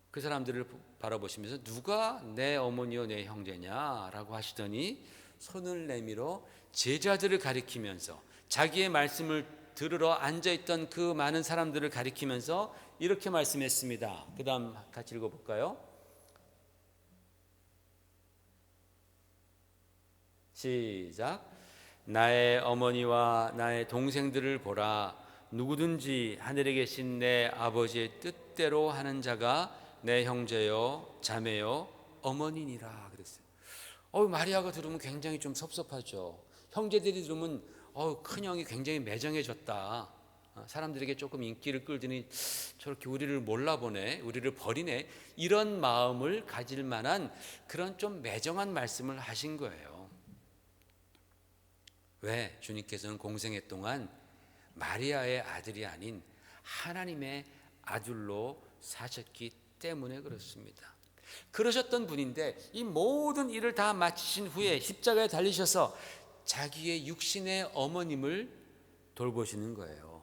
그 사람들을 바라보시면서 누가 내 어머니요 내 형제냐라고 하시더니 손을 내밀어 제자들을 가리키면서 자기의 말씀을 들으러 앉아있던 그 많은 사람들을 가리키면서 이렇게 말씀했습니다. 그 다음 같이 읽어볼까요? 시작. 나의 어머니와 나의 동생들을 보라. 누구든지 하늘에 계신 내 아버지의 뜻대로 하는 자가 내 형제요 자매요 어머니니라 그랬어요. 마리아가 들으면 굉장히 좀 섭섭하죠. 형제들이 들으면 큰형이 굉장히 매정해졌다. 사람들에게 조금 인기를 끌더니 저렇게 우리를 몰라보네, 우리를 버리네, 이런 마음을 가질 만한 그런 좀 매정한 말씀을 하신 거예요. 왜? 주님께서는 공생애 동안 마리아의 아들이 아닌 하나님의 아들로 사셨기 때문에 그렇습니다. 그러셨던 분인데 이 모든 일을 다 마치신 후에 십자가에 달리셔서 자기의 육신의 어머님을 돌보시는 거예요.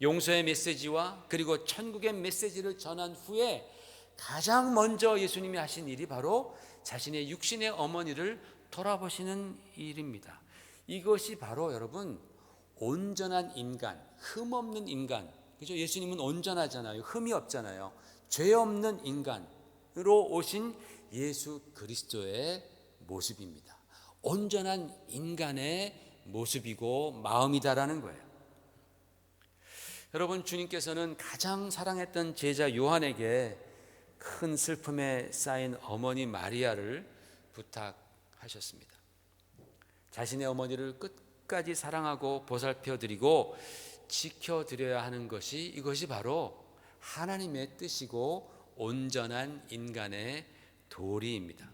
용서의 메시지와 그리고 천국의 메시지를 전한 후에 가장 먼저 예수님이 하신 일이 바로 자신의 육신의 어머니를 돌아보시는 일입니다. 이것이 바로 여러분 온전한 인간, 흠없는 인간, 그죠? 예수님은 온전하잖아요. 흠이 없잖아요. 죄 없는 인간으로 오신 예수 그리스도의 모습입니다. 온전한 인간의 모습이고 마음이다라는 거예요. 여러분, 주님께서는 가장 사랑했던 제자 요한에게 큰 슬픔에 쌓인 어머니 마리아를 부탁하셨습니다. 자신의 어머니를 끝까지 사랑하고 보살펴드리고 지켜드려야 하는 이것이 바로 하나님의 뜻이고 온전한 인간의 도리입니다.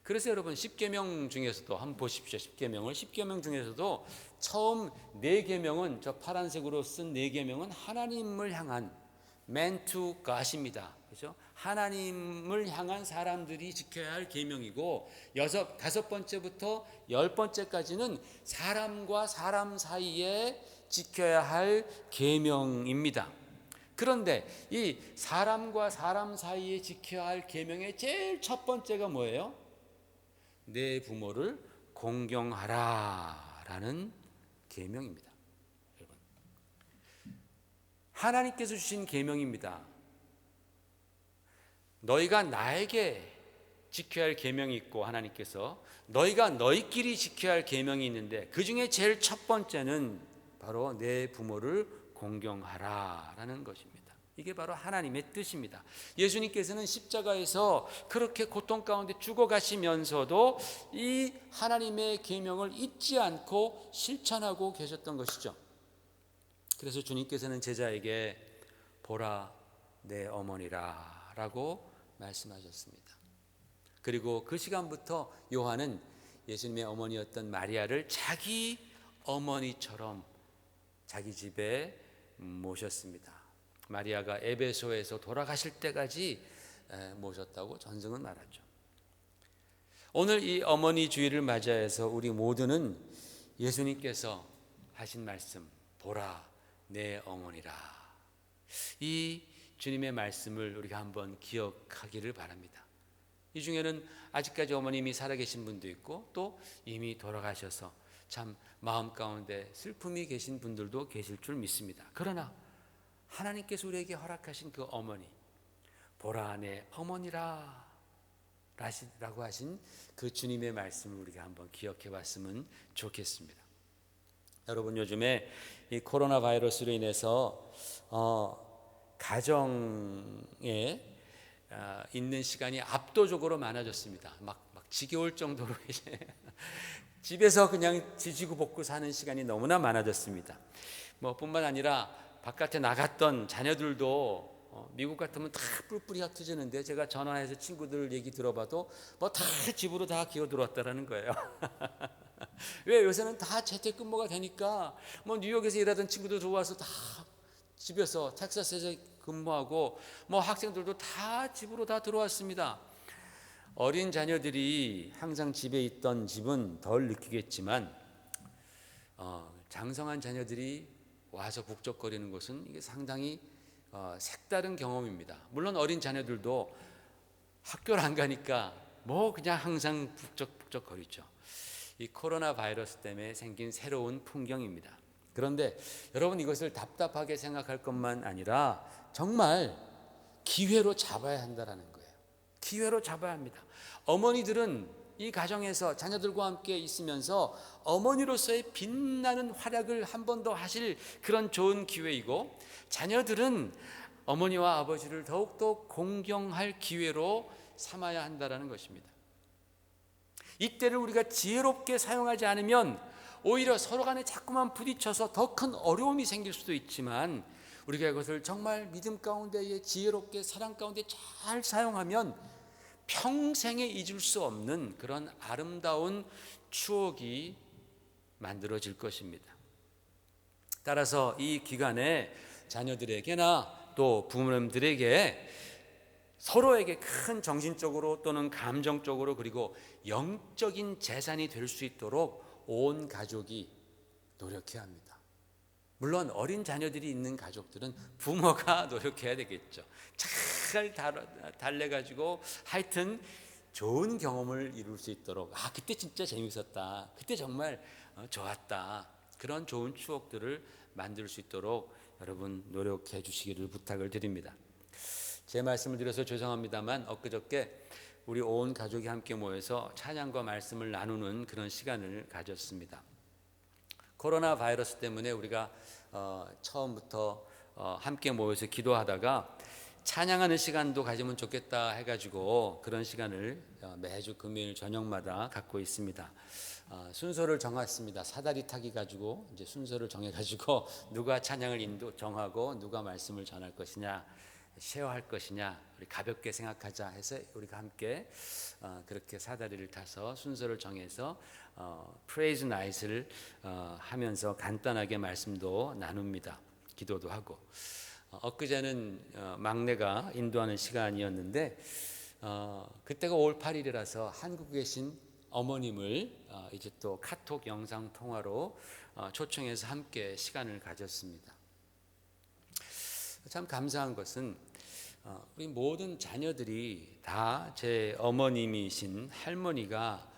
그래서 여러분 십계명 중에서도 한번 보십시오. 십계명 중에서도 처음 네 계명은 저 파란색으로 쓴 네 계명은 하나님을 향한 man to God입니다. 그렇죠? 하나님을 향한 사람들이 지켜야 할 계명이고 다섯 번째부터 10번째까지는 사람과 사람 사이에 지켜야 할 계명입니다. 그런데 이 사람과 사람 사이에 지켜야 할 계명의 제일 첫 번째가 뭐예요? 내 부모를 공경하라라는 계명입니다. 여러분, 하나님께서 주신 계명입니다. 너희가 나에게 지켜야 할 계명이 있고 하나님께서 너희가 너희끼리 지켜야 할 계명이 있는데 그 중에 제일 첫 번째는 바로 내 부모를 공경하라라는 것입니다. 이게 바로 하나님의 뜻입니다. 예수님께서는 십자가에서 그렇게 고통 가운데 죽어가시면서도 이 하나님의 계명을 잊지 않고 실천하고 계셨던 것이죠. 그래서 주님께서는 제자에게 보라 내 어머니라 라고 말씀하셨습니다. 그리고 그 시간부터 요한은 예수님의 어머니였던 마리아를 자기 어머니처럼 자기 집에 모셨습니다. 마리아가 에베소에서 돌아가실 때까지 모셨다고 전승은 말하죠. 오늘 이 어머니 주일을 맞이해서 우리 모두는 예수님께서 하신 말씀, 보라 내 어머니라, 이 주님의 말씀을 우리가 한번 기억하기를 바랍니다. 이 중에는 아직까지 어머님이 살아계신 분도 있고 또 이미 돌아가셔서 참 마음 가운데 슬픔이 계신 분들도 계실 줄 믿습니다. 그러나 하나님께서 우리에게 허락하신 그 어머니, 보라 내 어머니라 라고 하신 그 주님의 말씀을 우리가 한번 기억해 봤으면 좋겠습니다. 여러분, 요즘에 이 코로나 바이러스로 인해서 가정에 있는 시간이 압도적으로 많아졌습니다. 막 지겨울 정도로 이제 집에서 그냥 지지고 볶고 사는 시간이 너무나 많아졌습니다. 뿐만 아니라 바깥에 나갔던 자녀들도 미국 같으면 다 뿔뿔이 흩어지는데, 제가 전화해서 친구들 얘기 들어봐도 다 집으로 다 기어 들어왔다라는 거예요. 왜? 요새는 다 재택근무가 되니까 뉴욕에서 일하던 친구들 들어와서 다 집에서 텍사스에서 근무하고 학생들도 다 집으로 다 들어왔습니다. 어린 자녀들이 항상 집에 있던 집은 덜 느끼겠지만 장성한 자녀들이 와서 북적거리는 것은 이게 상당히 색다른 경험입니다. 물론 어린 자녀들도 학교를 안 가니까 그냥 항상 북적북적거리죠. 이 코로나 바이러스 때문에 생긴 새로운 풍경입니다. 그런데 여러분, 이것을 답답하게 생각할 것만 아니라 정말 기회로 잡아야 한다는 거예요. 기회로 잡아야 합니다. 어머니들은 이 가정에서 자녀들과 함께 있으면서 어머니로서의 빛나는 활약을 한 번 더 하실 그런 좋은 기회이고, 자녀들은 어머니와 아버지를 더욱더 공경할 기회로 삼아야 한다는 것입니다. 이때를 우리가 지혜롭게 사용하지 않으면 오히려 서로 간에 자꾸만 부딪혀서 더 큰 어려움이 생길 수도 있지만, 우리가 이것을 정말 믿음 가운데에 지혜롭게 사랑 가운데 잘 사용하면 평생에 잊을 수 없는 그런 아름다운 추억이 만들어질 것입니다. 따라서 이 기간에 자녀들에게나 또 부모님들에게 서로에게 큰 정신적으로 또는 감정적으로 그리고 영적인 재산이 될 수 있도록 온 가족이 노력해야 합니다. 물론 어린 자녀들이 있는 가족들은 부모가 노력해야 되겠죠. 잘 달래가지고 하여튼 좋은 경험을 이룰 수 있도록, 그때 진짜 재밌었다, 그때 정말 좋았다, 그런 좋은 추억들을 만들 수 있도록 여러분 노력해 주시기를 부탁을 드립니다. 제 말씀을 드려서 죄송합니다만 엊그저께 우리 온 가족이 함께 모여서 찬양과 말씀을 나누는 그런 시간을 가졌습니다. 코로나 바이러스 때문에 우리가 처음부터 함께 모여서 기도하다가 찬양하는 시간도 가지면 좋겠다 해가지고 그런 시간을 매주 금요일 저녁마다 갖고 있습니다. 순서를 정했습니다. 사다리 타기 가지고 이제 순서를 정해가지고 누가 찬양을 정하고 누가 말씀을 전할 것이냐, 쉐어할 것이냐, 우리 가볍게 생각하자 해서 우리가 함께 그렇게 사다리를 타서 순서를 정해서 프레이즈 나잇을 하면서 간단하게 말씀도 나눕니다. 기도도 하고. 엊그제는 막내가 인도하는 시간이었는데 그때가 5월 8일이라서 한국에 계신 어머님을 이제 또 카톡 영상 통화로 초청해서 함께 시간을 가졌습니다. 참 감사한 것은 우리 모든 자녀들이 다 제 어머님이신 할머니가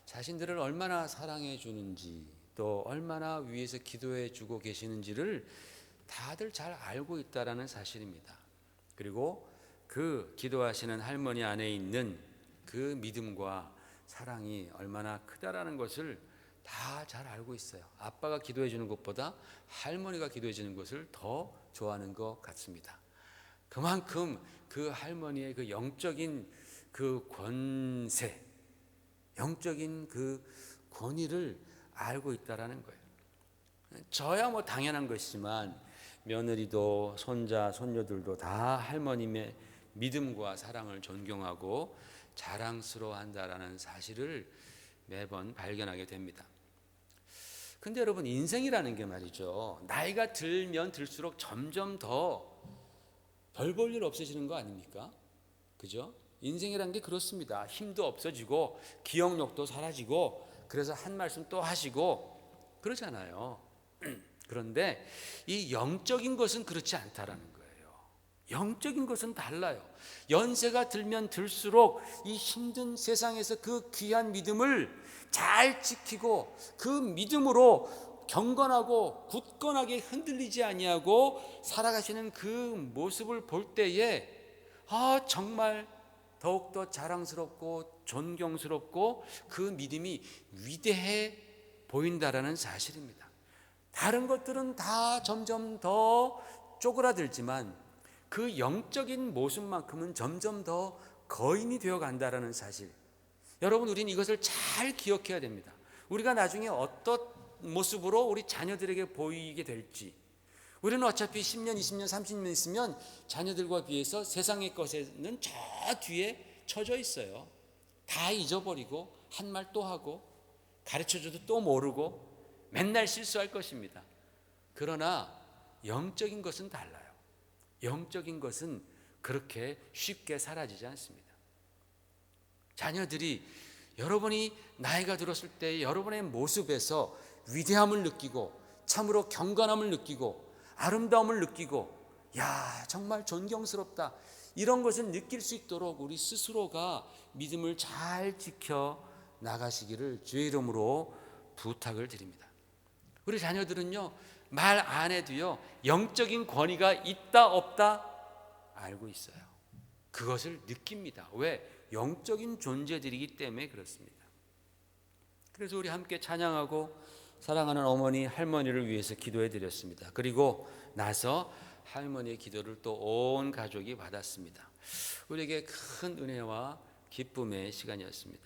자신들을 얼마나 사랑해 주는지, 또 얼마나 위해서 기도해 주고 계시는지를 다들 잘 알고 있다라는 사실입니다. 그리고 그 기도하시는 할머니 안에 있는 그 믿음과 사랑이 얼마나 크다라는 것을 다 잘 알고 있어요. 아빠가 기도해 주는 것보다 할머니가 기도해 주는 것을 더 좋아하는 것 같습니다. 그만큼 그 할머니의 그 영적인 그 권세, 영적인 그 권위를 알고 있다라는 거예요. 저야 당연한 것이지만 며느리도 손자, 손녀들도 다 할머님의 믿음과 사랑을 존경하고 자랑스러워한다라는 사실을 매번 발견하게 됩니다. 근데 여러분, 인생이라는 게 말이죠, 나이가 들면 들수록 점점 더 별 볼 일 없어지는 거 아닙니까? 그죠? 인생이라는 게 그렇습니다. 힘도 없어지고 기억력도 사라지고, 그래서 한 말씀 또 하시고 그러잖아요. 그런데 이 영적인 것은 그렇지 않다라는 거예요. 영적인 것은 달라요. 연세가 들면 들수록 이 힘든 세상에서 그 귀한 믿음을 잘 지키고 그 믿음으로 경건하고 굳건하게 흔들리지 아니하고 살아가시는 그 모습을 볼 때에 정말 더욱더 자랑스럽고 존경스럽고 그 믿음이 위대해 보인다라는 사실입니다. 다른 것들은 다 점점 더 쪼그라들지만 그 영적인 모습만큼은 점점 더 거인이 되어 간다라는 사실, 여러분, 우리는 이것을 잘 기억해야 됩니다. 우리가 나중에 어떤 모습으로 우리 자녀들에게 보이게 될지, 우리는 어차피 10년, 20년, 30년 있으면 자녀들과 비해서 세상의 것에는 저 뒤에 처져 있어요. 다 잊어버리고 한 말 또 하고 가르쳐줘도 또 모르고 맨날 실수할 것입니다. 그러나 영적인 것은 달라요. 영적인 것은 그렇게 쉽게 사라지지 않습니다. 자녀들이 여러분이 나이가 들었을 때 여러분의 모습에서 위대함을 느끼고 참으로 경건함을 느끼고 아름다움을 느끼고, 정말 존경스럽다, 이런 것을 느낄 수 있도록 우리 스스로가 믿음을 잘 지켜 나가시기를 주의 이름으로 부탁을 드립니다. 우리 자녀들은요, 말 안 해도요, 영적인 권위가 있다 없다 알고 있어요. 그것을 느낍니다. 왜? 영적인 존재들이기 때문에 그렇습니다. 그래서 우리 함께 찬양하고 사랑하는 어머니, 할머니를 위해서 기도해 드렸습니다. 그리고 나서 할머니의 기도를 또 온 가족이 받았습니다. 우리에게 큰 은혜와 기쁨의 시간이었습니다.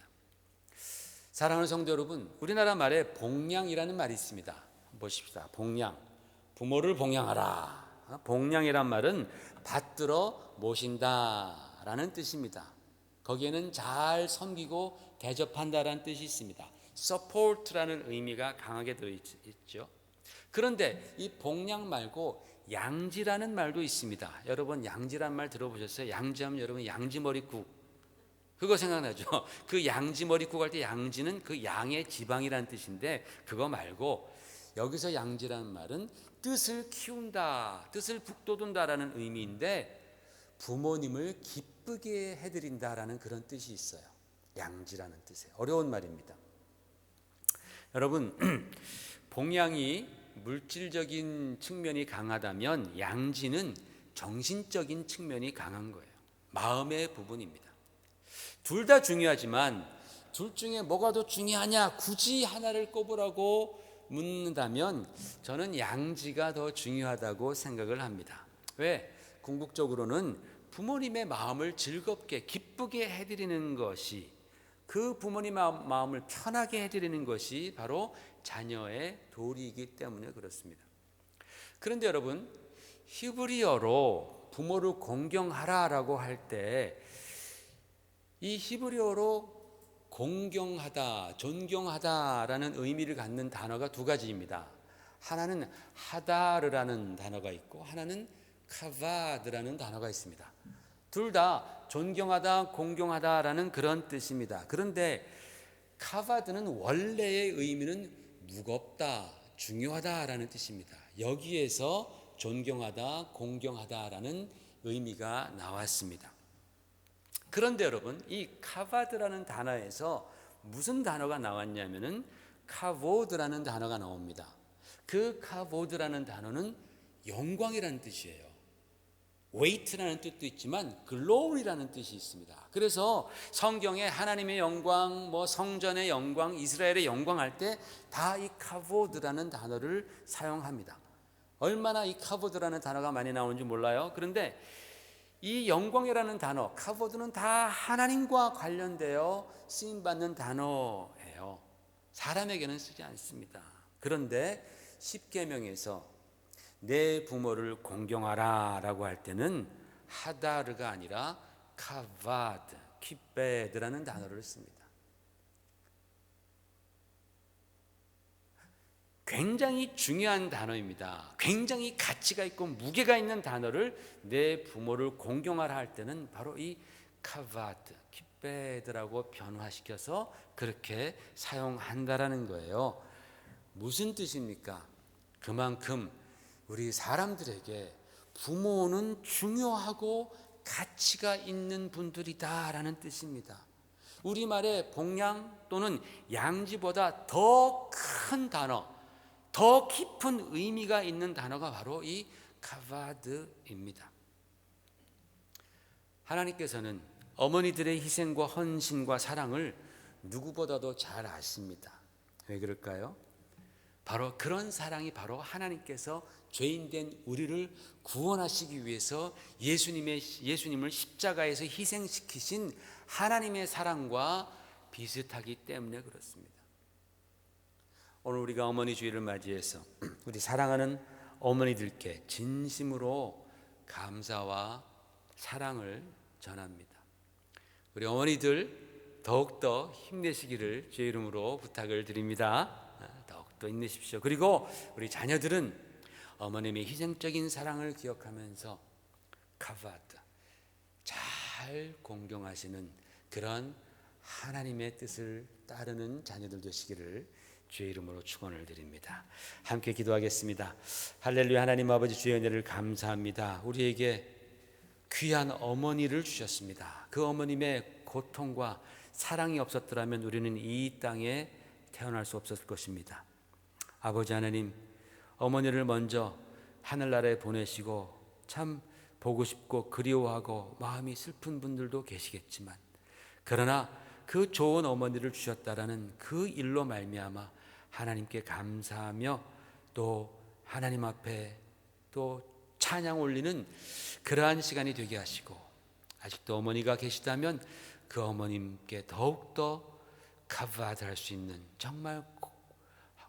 사랑하는 성도 여러분, 우리나라 말에 봉양이라는 말이 있습니다. 보십시다. 봉양, 부모를 봉양하라. 봉양이란 말은 받들어 모신다라는 뜻입니다. 거기에는 잘 섬기고 대접한다라는 뜻이 있습니다. support라는 의미가 강하게 들어있죠. 그런데 이 봉양 말고 양지라는 말도 있습니다. 여러분, 양지란 말 들어보셨어요? 양지하면 여러분 양지머리국, 그거 생각나죠? 그 양지머리국 할 때 양지는 그 양의 지방이라는 뜻인데, 그거 말고 여기서 양지라는 말은 뜻을 키운다, 뜻을 북돋운다라는 의미인데, 부모님을 기쁘게 해드린다라는 그런 뜻이 있어요. 양지라는 뜻에 어려운 말입니다. 여러분, 봉양이 물질적인 측면이 강하다면 양지는 정신적인 측면이 강한 거예요. 마음의 부분입니다. 둘 다 중요하지만 둘 중에 뭐가 더 중요하냐, 굳이 하나를 꼽으라고 묻는다면 저는 양지가 더 중요하다고 생각을 합니다. 왜? 궁극적으로는 부모님의 마음을 즐겁게 기쁘게 해드리는 것이, 그 부모님의 마음을 편하게 해드리는 것이 바로 자녀의 도리이기 때문에 그렇습니다. 그런데 여러분, 히브리어로 부모를 공경하라라고 할 때 이 히브리어로 공경하다, 존경하다라는 의미를 갖는 단어가 두 가지입니다. 하나는 하다르라는 단어가 있고 하나는 카바드라는 단어가 있습니다. 둘 다 존경하다, 공경하다라는 그런 뜻입니다. 그런데 카바드는 원래의 의미는 무겁다, 중요하다라는 뜻입니다. 여기에서 존경하다, 공경하다라는 의미가 나왔습니다. 그런데 여러분, 이 카바드라는 단어에서 무슨 단어가 나왔냐면은 카보드라는 단어가 나옵니다. 그 카보드라는 단어는 영광이라는 뜻이에요. 웨이트라는 뜻도 있지만 글로리라는 뜻이 있습니다. 그래서 성경에 하나님의 영광, 성전의 영광, 이스라엘의 영광 할 때 다 이 카보드라는 단어를 사용합니다. 얼마나 이 카보드라는 단어가 많이 나오는지 몰라요. 그런데 이 영광이라는 단어, 카보드는 다 하나님과 관련되어 쓰임받는 단어예요. 사람에게는 쓰지 않습니다. 그런데 십계명에서 내 부모를 공경하라 라고 할 때는 하다르가 아니라 카바드, 키베드라는 단어를 씁니다. 굉장히 중요한 단어입니다. 굉장히 가치가 있고 무게가 있는 단어를 내 부모를 공경하라 할 때는 바로 이 카바드, 키베드라고 변화시켜서 그렇게 사용한다라는 거예요. 무슨 뜻입니까? 그만큼 우리 사람들에게 부모는 중요하고 가치가 있는 분들이다라는 뜻입니다. 우리말에 복양 또는 양지보다 더 큰 단어, 더 깊은 의미가 있는 단어가 바로 이 카바드입니다. 하나님께서는 어머니들의 희생과 헌신과 사랑을 누구보다도 잘 아십니다. 왜 그럴까요? 바로 그런 사랑이 바로 하나님께서 죄인된 우리를 구원하시기 위해서 예수님을 십자가에서 희생시키신 하나님의 사랑과 비슷하기 때문에 그렇습니다. 오늘 우리가 어머니 주일을 맞이해서 우리 사랑하는 어머니들께 진심으로 감사와 사랑을 전합니다. 우리 어머니들 더욱더 힘내시기를 주의 이름으로 부탁을 드립니다. 더욱더 힘내십시오. 그리고 우리 자녀들은 어머님의 희생적인 사랑을 기억하면서 카바드, 잘 공경하시는 그런 하나님의 뜻을 따르는 자녀들 되시기를 주의 이름으로 축원을 드립니다. 함께 기도하겠습니다. 할렐루야. 하나님 아버지, 주의 은혜를 감사합니다. 우리에게 귀한 어머니를 주셨습니다. 그 어머님의 고통과 사랑이 없었더라면 우리는 이 땅에 태어날 수 없었을 것입니다. 아버지 하나님, 어머니를 먼저 하늘나라에 보내시고 참 보고 싶고 그리워하고 마음이 슬픈 분들도 계시겠지만, 그러나 그 좋은 어머니를 주셨다라는 그 일로 말미암아 하나님께 감사하며 또 하나님 앞에 또 찬양 올리는 그러한 시간이 되게 하시고, 아직도 어머니가 계시다면 그 어머님께 더욱더 카바드할 수 있는, 정말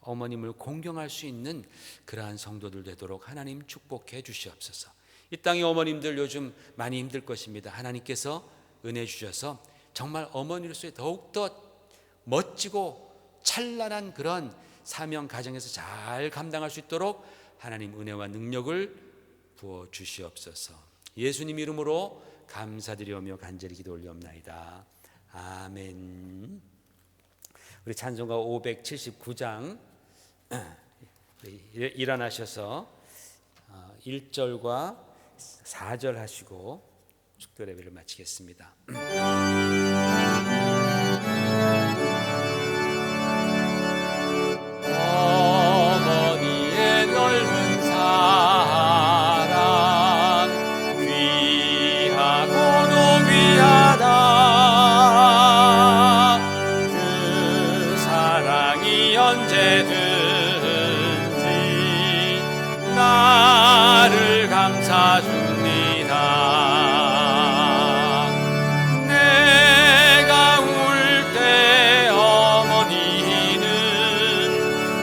어머님을 공경할 수 있는 그러한 성도들 되도록 하나님 축복해 주시옵소서. 이 땅의 어머님들 요즘 많이 힘들 것입니다. 하나님께서 은혜 주셔서 정말 어머니로서의 더욱더 멋지고 찬란한 그런 사명 가정에서 잘 감당할 수 있도록 하나님 은혜와 능력을 부어 주시옵소서. 예수님 이름으로 감사드리오며 간절히 기도 올리옵나이다. 아멘. 우리 찬송가 579장 일어나셔서 1절과 4절 하시고 축도 예배를 마치겠습니다. 어머니의 넓은 사랑 귀하고도 귀하다. 그 사랑이 언제든지 나를 감싸줍니다. 내가 울 때 어머니는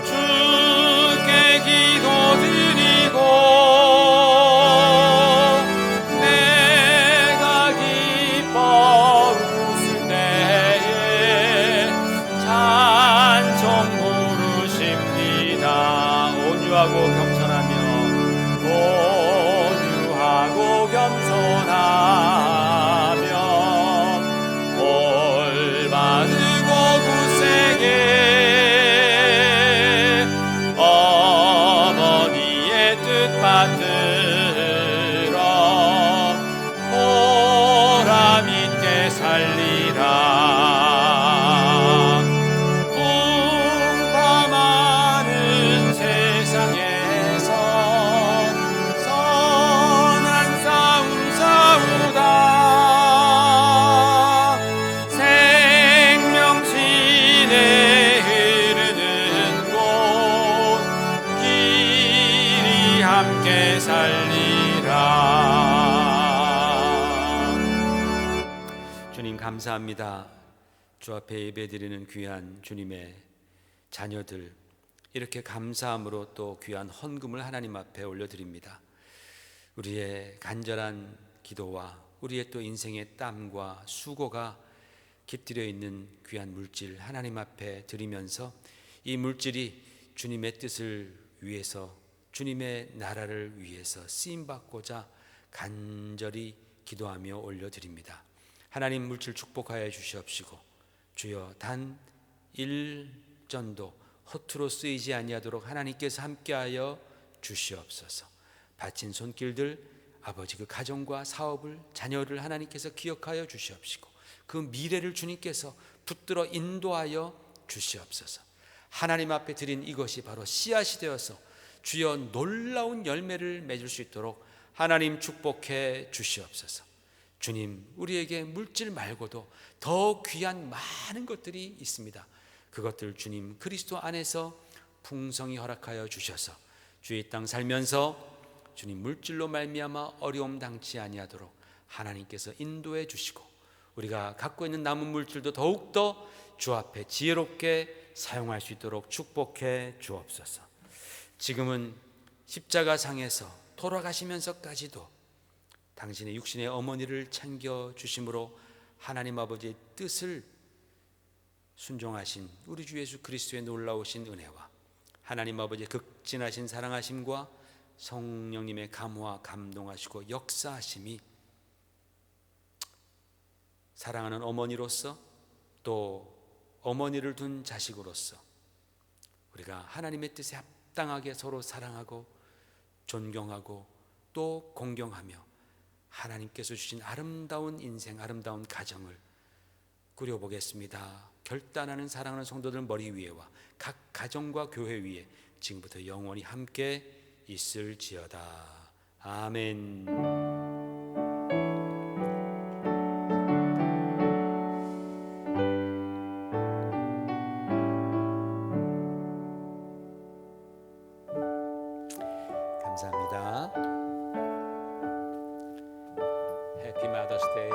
주께 기도드리고, 내가 기뻐 웃을 때에 찬송 부르십니다. 온유하고 겸손하며 올바르고 굳세게 어머니의 뜻 받들어 보람 있게 살리라. 풍파많은 세상에서 선한 싸움 싸우다 생명신에 흐르는 곳 길이 함께 살리라. 주님 감사합니다. 주 앞에 예배드리는 귀한 주님의 자녀들, 이렇게 감사함으로 또 귀한 헌금을 하나님 앞에 올려드립니다. 우리의 간절한 기도와 우리의 또 인생의 땀과 수고가 깃들여 있는 귀한 물질 하나님 앞에 드리면서 이 물질이 주님의 뜻을 위해서, 주님의 나라를 위해서 쓰임받고자 간절히 기도하며 올려드립니다. 하나님, 물질 축복하여 주시옵시고 주여 단 1전도 허투루 쓰이지 아니하도록 하나님께서 함께하여 주시옵소서. 바친 손길들, 아버지 그 가정과 사업을, 자녀를 하나님께서 기억하여 주시옵시고 그 미래를 주님께서 붙들어 인도하여 주시옵소서. 하나님 앞에 드린 이것이 바로 씨앗이 되어서 주여 놀라운 열매를 맺을 수 있도록 하나님 축복해 주시옵소서. 주님, 우리에게 물질 말고도 더 귀한 많은 것들이 있습니다. 그것들 주님 그리스도 안에서 풍성히 허락하여 주셔서 주의 땅 살면서 주님 물질로 말미암아 어려움 당치 아니하도록 하나님께서 인도해 주시고 우리가 갖고 있는 남은 물질도 더욱더 주 앞에 지혜롭게 사용할 수 있도록 축복해 주옵소서. 지금은 십자가상에서 돌아가시면서까지도 당신의 육신의 어머니를 챙겨주심으로 하나님 아버지의 뜻을 순종하신 우리 주 예수 그리스도의 놀라우신 은혜와 하나님 아버지의 극진하신 사랑하심과 성령님의 감화 감동하시고 역사하심이 사랑하는 어머니로서 또 어머니를 둔 자식으로서 우리가 하나님의 뜻에 합당하게 서로 사랑하고 존경하고 또 공경하며 하나님께서 주신 아름다운 인생, 아름다운 가정을 꾸려보겠습니다. 결단하는 사랑하는 성도들 머리 위에와 각 가정과 교회 위에 지금부터 영원히 함께 있을지어다. 아멘. 감사합니다. Happy Mother's Day.